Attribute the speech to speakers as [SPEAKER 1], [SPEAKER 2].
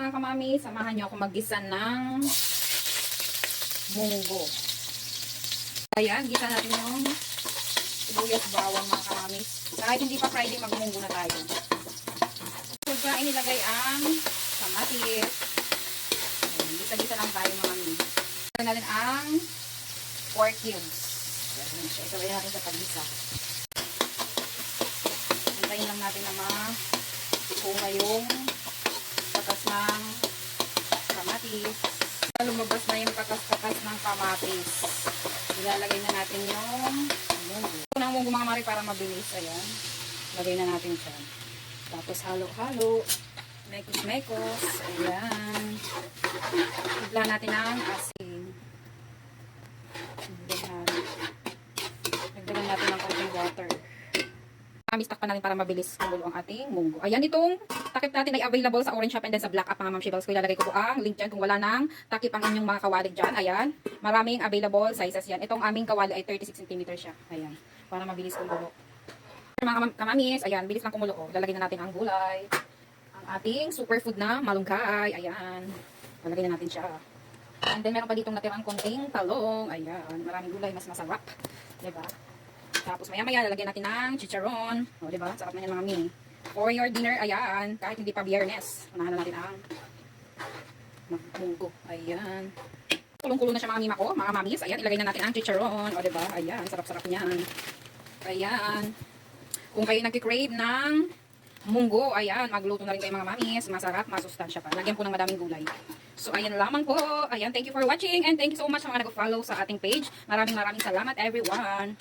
[SPEAKER 1] mga kamami, samahan nyo ako mag-gisa ng munggo. Ayan, gisa natin yung sibuyas bawang mga kamami. Kahit hindi pa Friday, mag-munggo na tayo. Pagka inilagay ang kamatis. Gisa-gisa lang tayo mga kamami. Gisa natin ang pork cubes. Isabay natin sa pag-gisa. Hintayin lang natin na ma-bunga yung patas ng kamatis. Lumabas na yung patas-patas ng kamatis. Ilalagay na natin yung munggo. Ito ng munggo mga mari para mabilis. Ayan. Lagay na natin siya. Tapos halo-halo. Mekos-mekos. Ayan. Ibla natin ang asin. Nagdagan natin ng konting water. Mistak pa natin para mabilis kumulo ang ating munggo. Ayan, itong takip natin ay available sa Orange Shop and then sa Black App mga Ma'am Shibals. Ko ilalagay ko po ang link dyan kung wala nang takip ang inyong mga kawali dyan. Ayan, maraming available sizes yan. Itong aming kawali ay 36 cm siya. Ayan, para mabilis kumulo. Mga kamamis, ayan, bilis lang kumulo. Lalagay na natin ang gulay. Ang ating superfood na malunggay. Ayan, lalagay na natin siya. And then meron pa ditong natirang konting talong. Ayan, maraming gulay, mas masarap. Diba? Tapos maya-maya lalagyan natin ng chicharon. O, diba? Sarap na yan mga mini. For your dinner, ayan. Kahit hindi pa biyernes. Unahan na natin ang munggo. Ayan. Kulong-kulo na siya mga mima ko, mga mamis. Ayan, ilagay na natin ang chicharon. O, diba? Ayan, sarap-sarap niyan. Ayan. Kung kayo nagkikrave ng munggo, ayan, magluto na rin kayo mga mamis. Masarap, masustansya pa. Lagyan po ng madaming gulay. So, ayan lamang po. Ayan, thank you for watching and thank you so much sa mga nag-follow sa ating page. Maraming salamat everyone.